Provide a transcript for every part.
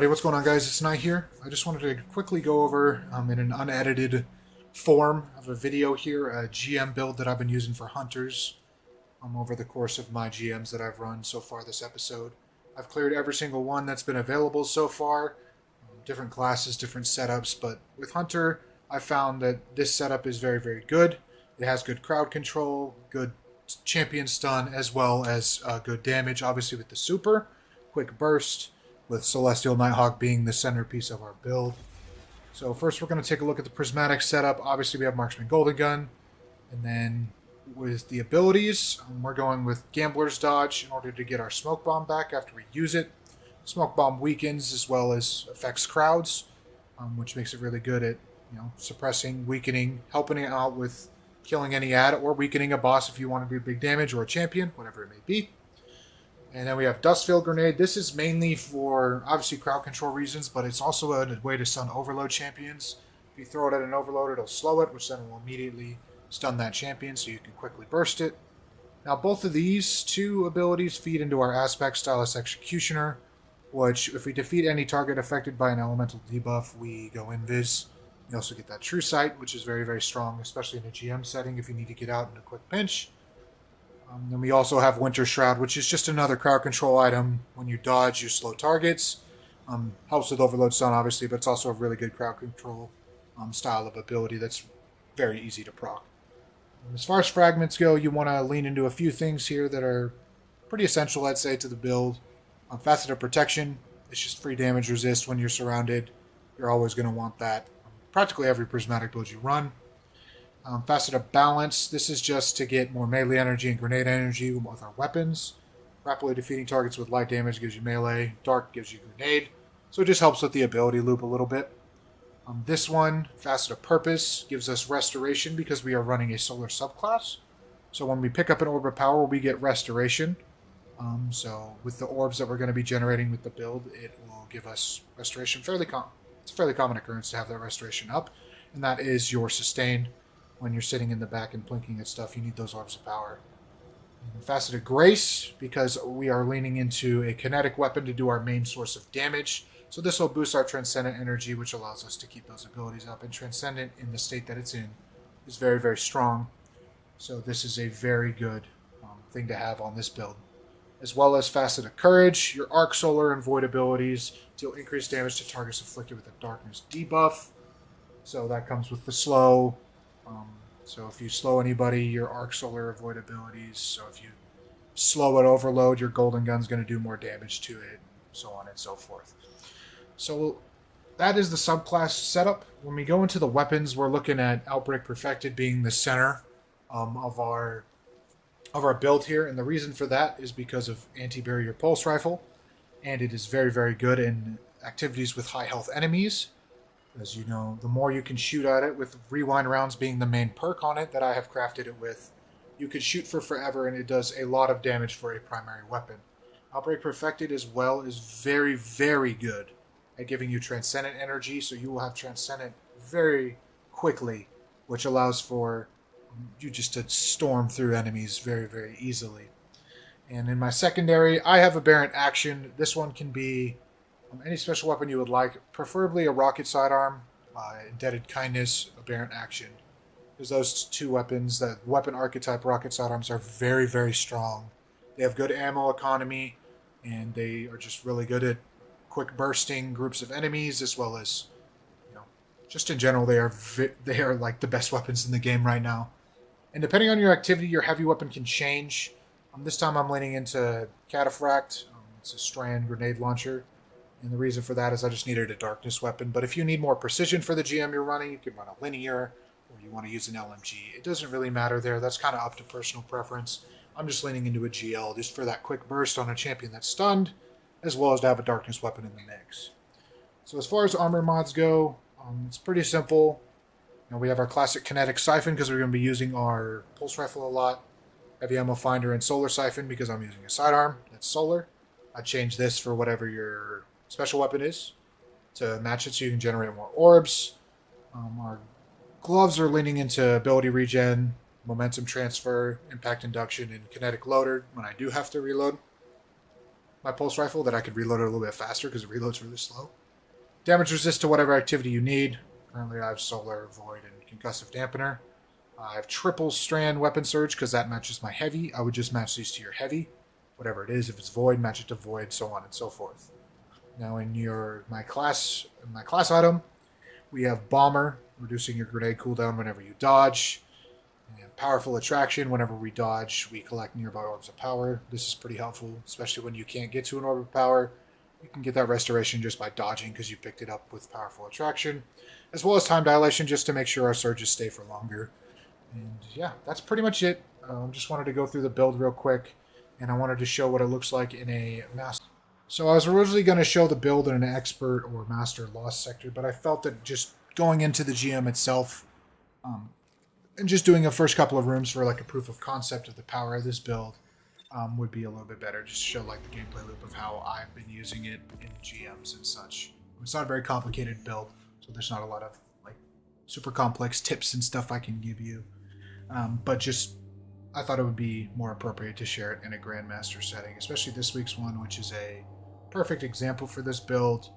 Alrighty, what's going on, guys? It's Knight here. I just wanted to quickly go over, in an unedited form of a video here, a GM build that I've been using for hunters over the course of my GMs that I've run so far this episode. I've cleared every single one that's been available so far, different classes, different setups, but with Hunter, I found that this setup is very, very good. It has good crowd control, good champion stun, as well as good damage, obviously with the super, quick burst, with Celestial Nighthawk being the centerpiece of our build. So first we're going to take a look at the Prismatic setup. Obviously we have Marksman Golden Gun, and then with the abilities, we're going with Gambler's Dodge in order to get our Smoke Bomb back after we use it. Smoke Bomb weakens as well as affects crowds, which makes it really good at suppressing, weakening, helping it out with killing any ad, or weakening a boss if you want to do big damage, or a champion, whatever it may be. And then we have Dustfield Grenade. This is mainly for, obviously, crowd control reasons, but it's also a way to stun Overload champions. If you throw it at an Overload, it'll slow it, which then will immediately stun that champion, so you can quickly burst it. Now, both of these two abilities feed into our Aspect Stylus Executioner, which, if we defeat any target affected by an elemental debuff, we go invis. You also get that True Sight, which is very, very strong, especially in a GM setting if you need to get out in a quick pinch. Then we also have Winter Shroud, which is just another crowd control item. When you dodge, you slow targets. Helps with Overload stun, obviously, but it's also a really good crowd control style of ability that's very easy to proc. As far as fragments go, you want to lean into a few things here that are pretty essential, I'd say, to the build. Faceted Protection, it's just free damage resist when you're surrounded. You're always going to want that. Practically every Prismatic build you run. Faceted Balance, this is just to get more melee energy and grenade energy with our weapons. Rapidly defeating targets with light damage gives you melee. Dark gives you grenade. So it just helps with the ability loop a little bit. This one, Faceted Purpose, gives us Restoration because we are running a Solar subclass. So when we pick up an Orb of Power, we get Restoration. So with the orbs that we're going to be generating with the build, it will give us Restoration. It's a fairly common occurrence to have that Restoration up. And that is your Sustain. When you're sitting in the back and blinking at stuff, you need those Orbs of Power. Faceted Grace, because we are leaning into a kinetic weapon to do our main source of damage. So this will boost our Transcendent energy, which allows us to keep those abilities up. And Transcendent, in the state that it's in, is very, very strong. So this is a very good thing to have on this build. As well as Faceted Courage, your Arc Solar and Void abilities deal increased damage to targets afflicted with a Darkness debuff. So that comes with the slow. So if you slow anybody, your Arc Solar avoid abilities. So if you slow it Overload, your Golden Gun's going to do more damage to it, so on and so forth. So that is the subclass setup. When we go into the weapons, we're looking at Outbreak Perfected being the center of our build here, and the reason for that is because of Anti-Barrier Pulse Rifle, and it is very, very good in activities with high health enemies. As you know, the more you can shoot at it, with Rewind rounds being the main perk on it that I have crafted it with, you could shoot for forever and it does a lot of damage for a primary weapon. Outbreak Perfected as well is very, very good at giving you Transcendent energy, so you will have Transcendent very quickly, which allows for you just to storm through enemies very, very easily. And in my secondary, I have Aberrant Action. This one can be any special weapon you would like, preferably a Rocket Sidearm, Indebted Kindness, Aberrant Action. Because those two weapons, that weapon archetype Rocket Sidearms, are very, very strong. They have good ammo economy, and they are just really good at quick bursting groups of enemies, as well as, just in general, they are like the best weapons in the game right now. And depending on your activity, your heavy weapon can change. This time I'm leaning into Cataphract. It's a strand grenade launcher. And the reason for that is I just needed a darkness weapon. But if you need more precision for the GM you're running, you can run a linear, or you want to use an LMG. It doesn't really matter there. That's kind of up to personal preference. I'm just leaning into a GL just for that quick burst on a champion that's stunned, as well as to have a darkness weapon in the mix. So as far as armor mods go, it's pretty simple. We have our classic kinetic siphon because we're going to be using our pulse rifle a lot. Heavy ammo finder and solar siphon because I'm using a sidearm that's solar. I changed this for whatever your special weapon is to match it so you can generate more orbs. Our gloves are leaning into ability regen, momentum transfer, impact induction, and kinetic loader when I do have to reload. my pulse rifle that I could reload it a little bit faster because it reloads really slow. Damage resist to whatever activity you need. Currently I have Solar, Void, and Concussive Dampener. I have triple strand weapon surge because that matches my heavy. I would just match these to your heavy. Whatever it is, if it's void, match it to void, so on and so forth. Now in my class item, we have Bomber, reducing your grenade cooldown whenever you dodge. And Powerful Attraction, whenever we dodge, we collect nearby orbs of power. This is pretty helpful, especially when you can't get to an orb of power. You can get that restoration just by dodging because you picked it up with Powerful Attraction. As well as Time Dilation just to make sure our surges stay for longer. And yeah, that's pretty much it. Just wanted to go through the build real quick, and I wanted to show what it looks like in a master. So I was originally going to show the build in an expert or master lost sector, but I felt that just going into the GM itself, and just doing a first couple of rooms for like a proof of concept of the power of this build would be a little bit better. Just show like the gameplay loop of how I've been using it in GMs and such. It's not a very complicated build, so there's not a lot of like super complex tips and stuff I can give you. But just, I thought it would be more appropriate to share it in a Grandmaster setting, especially this week's one, which is a perfect example for this build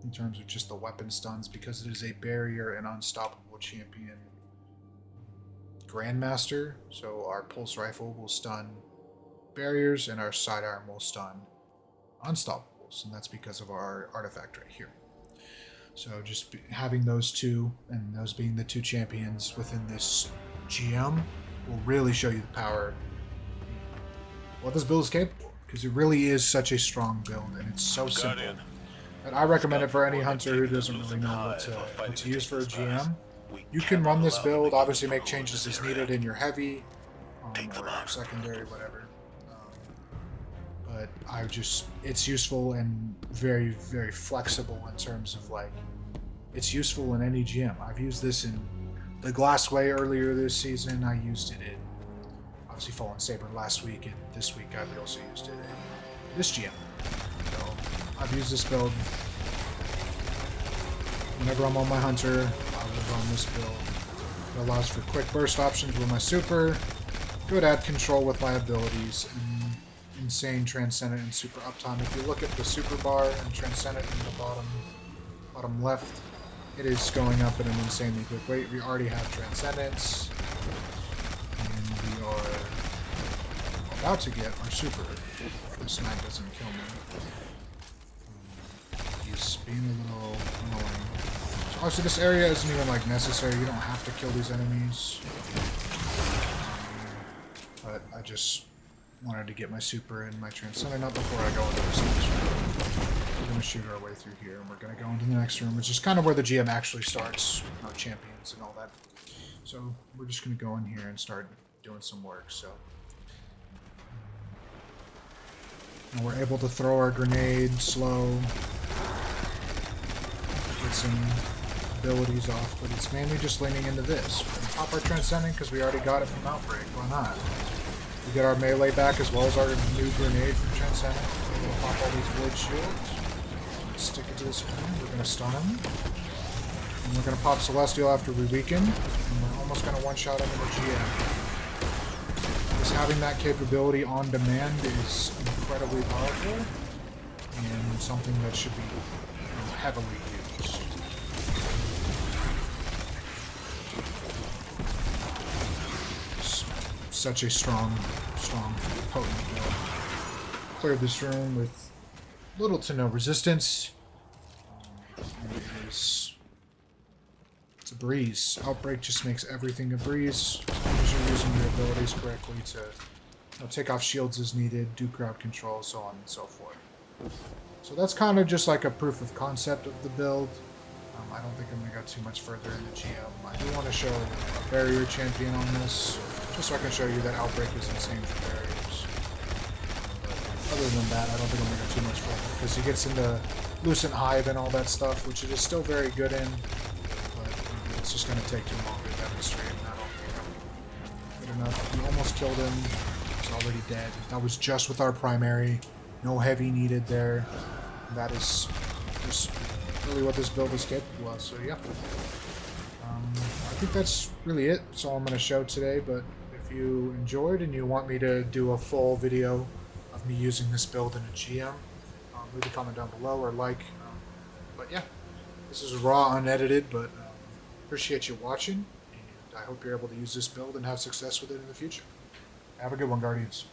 in terms of just the weapon stuns, because it is a barrier and unstoppable champion Grandmaster. So our pulse rifle will stun barriers and our sidearm will stun unstoppables, and that's because of our artifact right here. So just having those two, and those being the two champions within this GM, will really show you the power, what this build is capable, because it really is such a strong build, and it's so simple. And I recommend it for any hunter who doesn't really know what to use for a GM. You can run this build, obviously make changes as needed in your heavy, or your secondary, whatever. But it's useful and very, very flexible in terms of like, it's useful in any GM. I've used this in the Glassway earlier this season. I used it in, obviously, Fallen Saber last week, and this week I also used it in this GM. So I've used this build whenever I'm on my hunter. I will run this build. It allows for quick burst options with my super, good ad control with my abilities, and insane transcendent and super uptime. If you look at the super bar and transcendent in the bottom left, it is going up at an insanely quick rate. We already have transcendence, and we are about to get our super if this knight doesn't kill me. He's being a little annoying. So obviously this area isn't even like necessary. You don't have to kill these enemies. But I just wanted to get my super and my transcendent up before I go into this next room. We're going to shoot our way through here, and we're going to go into the next room, which is kind of where the GM actually starts, our champions and all that. So we're just going to go in here and start doing some work. So and we're able to throw our grenade slow, get some abilities off, but it's mainly just leaning into this. We're going to pop our transcendent because we already got it from Outbreak. Why not? We get our melee back as well as our new grenade from transcendent. We're going to pop all these wood shields. Stick it to this one. We're going to stun him. And we're going to pop Celestial after we weaken. And we're almost going to one-shot him in the GM. Just having that capability on demand is incredibly powerful and something that should be heavily used. Such a strong, potent build. Cleared this room with little to no resistance. It's a breeze. Outbreak just makes everything a breeze. As long as you're using your abilities correctly to take off shields as needed, do crowd control, so on and so forth. So that's kind of just like a proof of concept of the build. I don't think I'm going to go too much further in the GM. I do want to show a barrier champion on this, just so I can show you that Outbreak is insane for barriers. But other than that, I don't think I'm going to go too much further, because he gets into Lucent Hive and all that stuff, which it is still very good in, but it's just going to take too long to demonstrate, and I don't think I'm good enough. We almost killed him. He's already dead. That was just with our primary. No heavy needed there. That is just really what this build is capable of, so yeah. I think that's really it. That's all I'm going to show today, but if you enjoyed and you want me to do a full video of me using this build in a GM, leave a comment down below or like. But yeah, this is raw, unedited, but appreciate you watching, and I hope you're able to use this build and have success with it in the future. Have a good one, Guardians.